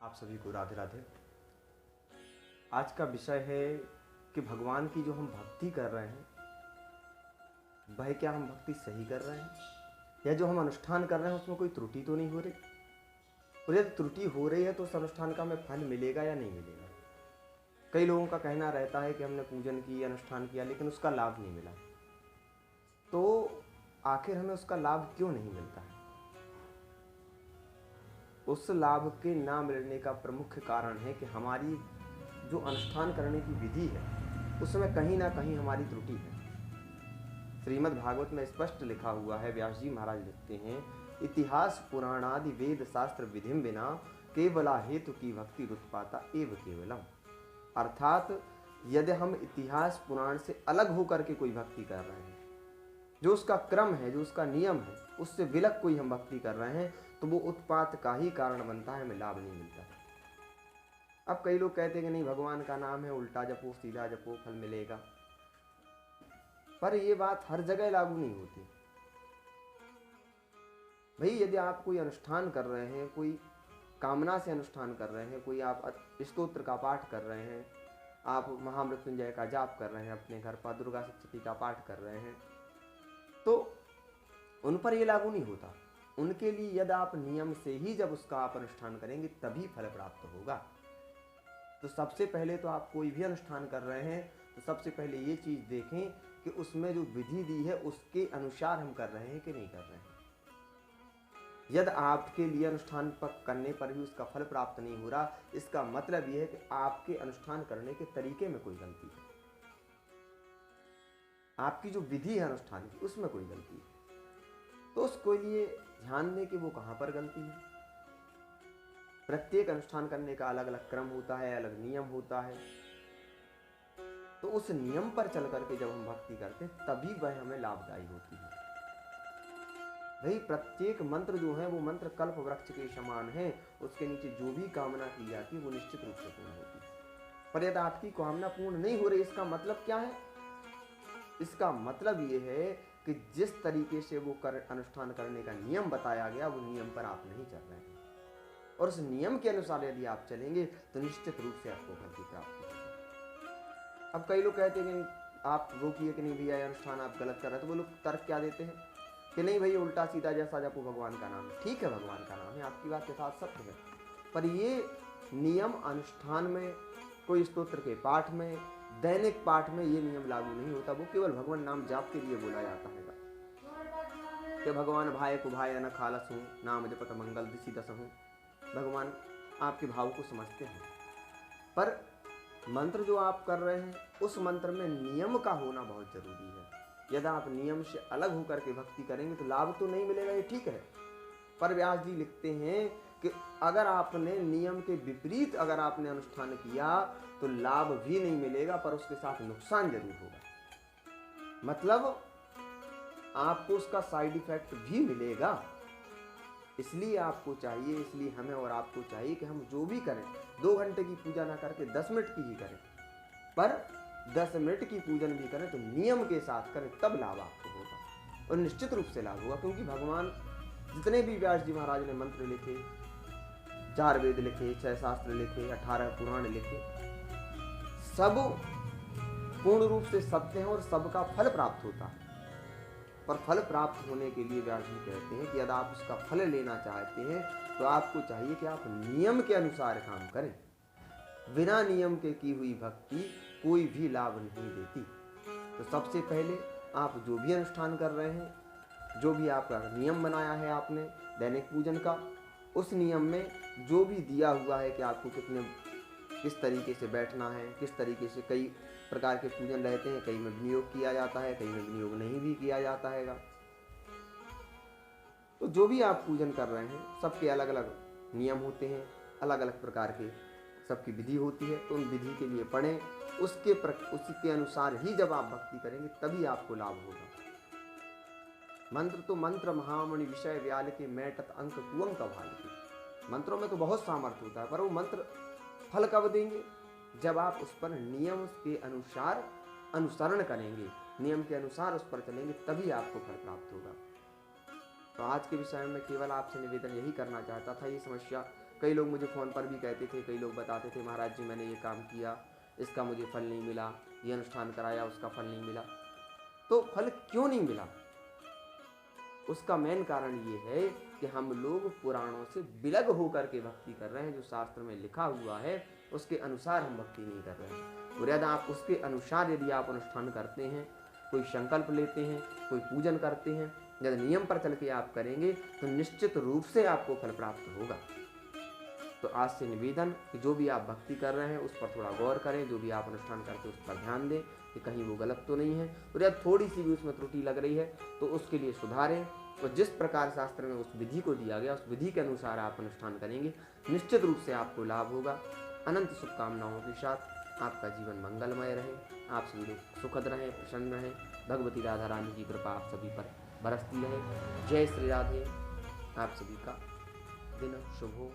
आप सभी को राधे राधे। आज का विषय है कि भगवान की जो हम भक्ति कर रहे हैं वह क्या हम भक्ति सही कर रहे हैं या जो हम अनुष्ठान कर रहे हैं उसमें कोई त्रुटि तो नहीं हो रही, और यदि त्रुटि हो रही है तो उस अनुष्ठान का हमें फल मिलेगा या नहीं मिलेगा। कई लोगों का कहना रहता है कि हमने पूजन की, अनुष्ठान किया, लेकिन उसका लाभ नहीं मिला। तो आखिर हमें उसका लाभ क्यों नहीं मिलता है? उस लाभ के ना मिलने का प्रमुख कारण है कि हमारी जो अनुष्ठान करने की विधि है उसमें कहीं ना कहीं हमारी त्रुटि है। श्रीमद् भागवत में स्पष्ट लिखा हुआ है, व्यास जी महाराज लिखते हैं, इतिहास पुराणादि वेद शास्त्र विधिम बिना केवला हेतु की भक्ति रुत्पाता एव केवलम। अर्थात यदि हम इतिहास पुराण से अलग होकर के कोई भक्ति कर रहे हैं, जो उसका क्रम है, जो उसका नियम है, उससे विलग कोई हम भक्ति कर रहे हैं, तो वो उत्पात का ही कारण बनता है, हमें लाभ नहीं मिलता। अब कई लोग कहते हैं कि नहीं, भगवान का नाम है, उल्टा जपो सीधा जपो फल मिलेगा, पर ये बात हर जगह लागू नहीं होती। भाई यदि आप कोई अनुष्ठान कर रहे हैं, कोई कामना से अनुष्ठान कर रहे हैं, कोई आप स्तोत्र का पाठ कर रहे हैं, आप महामृत्युंजय का जाप कर रहे हैं, अपने घर पर दुर्गा सप्तशती का पाठ कर रहे हैं, तो उन पर यह लागू नहीं होता। उनके लिए यदि आप नियम से ही जब उसका आप अनुष्ठान करेंगे तभी फल प्राप्त होगा। तो सबसे पहले तो आप कोई भी अनुष्ठान कर रहे हैं तो सबसे पहले ये चीज़ देखें कि उसमें जो विधि दी है उसके अनुसार हम कर रहे हैं कि नहीं कर रहे हैं। यदि आपके लिए अनुष्ठान करने पर भी उसका फल प्राप्त नहीं हो रहा, इसका मतलब यह है कि आपके अनुष्ठान करने के तरीके में कोई गलती है, आपकी जो विधि है अनुष्ठान की उसमें कोई गलती है। तो उसको लिए ध्यान दें कि वो कहाँ पर गलती है। प्रत्येक अनुष्ठान करने का अलग अलग क्रम होता है, अलग नियम होता है। तो उस नियम पर चल करके जब हम भक्ति करते हैं तभी वह हमें लाभदायी होती है। भाई प्रत्येक मंत्र जो है वो मंत्र कल्प वृक्ष के समान है, उसके नीचे जो भी कामना की जाती है वो निश्चित रूप से पूर्ण होती है। पर यदि आपकी कामना पूर्ण नहीं हो रही, इसका मतलब क्या है? इसका मतलब ये है कि जिस तरीके से वो अनुष्ठान करने का नियम बताया गया वो नियम पर आप नहीं चल रहे हैं, और उस नियम के अनुसार यदि आप चलेंगे तो निश्चित रूप से आपको फल की प्राप्ति होगी। अब कई लोग कहते हैं कि आप वो किए कि नहीं भैया अनुष्ठान आप गलत कर रहे हैं, तो वो लोग तर्क क्या देते हैं कि नहीं भाई उल्टा सीधा जैसा जपो भगवान का नाम है। ठीक है, भगवान का नाम है, आपकी बात के साथ सत्य है, पर ये नियम अनुष्ठान में, कोई स्तोत्र के पाठ में, दैनिक पाठ में ये नियम लागू नहीं होता। वो केवल भगवान नाम जाप के लिए बोला जाता है कि भगवान भाई कुभाय न खालस हूँ, नाम जपत मंगल दिशि दस हूँ। भगवान आपके भाव को समझते हैं, पर मंत्र जो आप कर रहे हैं उस मंत्र में नियम का होना बहुत जरूरी है। यदि आप नियम से अलग होकर के भक्ति करेंगे तो लाभ तो नहीं मिलेगा, ये ठीक है, पर व्यास जी लिखते हैं कि अगर आपने नियम के विपरीत अगर आपने अनुष्ठान किया तो लाभ भी नहीं मिलेगा, पर उसके साथ नुकसान जरूर होगा। मतलब आपको उसका साइड इफेक्ट भी मिलेगा। इसलिए आपको चाहिए, इसलिए हमें और आपको चाहिए कि हम जो भी करें 2 घंटे की पूजा ना करके 10 मिनट की ही करें, पर 10 मिनट की पूजन भी करें तो नियम के साथ करें, तब लाभ आपको होगा, और निश्चित रूप से लाभ होगा। क्योंकि भगवान जितने भी व्यास जी महाराज ने मंत्र लिखे, 4 वेद लिखे, 6 शास्त्र लिखे, 18 पुराण लिखे, सब पूर्ण रूप से सत्य हैं और सबका फल प्राप्त होता है। पर फल प्राप्त होने के लिए व्यास जी कहते हैं कि यदि आप उसका फल लेना चाहते हैं तो आपको चाहिए कि आप नियम के अनुसार काम करें। बिना नियम के की हुई भक्ति कोई भी लाभ नहीं देती। तो सबसे पहले आप जो भी अनुष्ठान कर रहे हैं, जो भी आपका नियम बनाया है आपने दैनिक पूजन का, उस नियम में जो भी दिया हुआ है कि आपको किस तरीके से बैठना है, किस तरीके से, कई प्रकार के पूजन रहते हैं, कई में विनियोग किया जाता है, कई में विनियोग नहीं भी किया जाता है। तो जो भी आप पूजन कर रहे हैं सबके अलग अलग नियम होते हैं, अलग अलग प्रकार के सबकी विधि होती है। तो उन विधि के लिए पढ़ें, उसके अनुसार ही जब आप भक्ति करेंगे तभी आपको लाभ होगा। मंत्र तो मंत्र महामणि विषय व्याल के मैटत अंक कुअंक भाल के। मंत्रों में तो बहुत सामर्थ्य होता है, पर वो मंत्र फल कब देंगे? जब आप उस पर नियम के अनुसार अनुसरण करेंगे, नियम के अनुसार उस पर चलेंगे, तभी आपको फल प्राप्त होगा। तो आज के विषय में केवल आपसे निवेदन यही करना चाहता था। ये समस्या कई लोग मुझे फ़ोन पर भी कहते थे, कई लोग बताते थे महाराज जी मैंने ये काम किया, इसका मुझे फल नहीं मिला, ये अनुष्ठान कराया उसका फल नहीं मिला। तो फल क्यों नहीं मिला? उसका मेन कारण ये है कि हम लोग पुराणों से विलग होकर के भक्ति कर रहे हैं। जो शास्त्र में लिखा हुआ है उसके अनुसार हम भक्ति नहीं कर रहे हैं। और यदि आप उसके अनुसार यदि आप अनुष्ठान करते हैं, कोई संकल्प लेते हैं, कोई पूजन करते हैं, यदि नियम पर चल के आप करेंगे तो निश्चित रूप से आपको फल प्राप्त होगा। तो आज से निवेदन कि जो भी आप भक्ति कर रहे हैं उस पर थोड़ा गौर करें, जो भी आप अनुष्ठान करते हैं उस पर ध्यान दें कि कहीं वो गलत तो नहीं है, और यदि थोड़ी सी भी उसमें त्रुटि लग रही है तो उसके लिए सुधारें। और जिस प्रकार शास्त्र में उस विधि को दिया गया उस विधि के अनुसार आप अनुष्ठान करेंगे, निश्चित रूप से आपको लाभ होगा। अनंत शुभकामनाओं के साथ आपका जीवन मंगलमय रहे, आप सभी लोग सुखद रहें, प्रसन्न रहें। भगवती राधा रानी की कृपा आप सभी पर बरसती रहे। जय श्री राधे। आप सभी का दिन शुभ हो।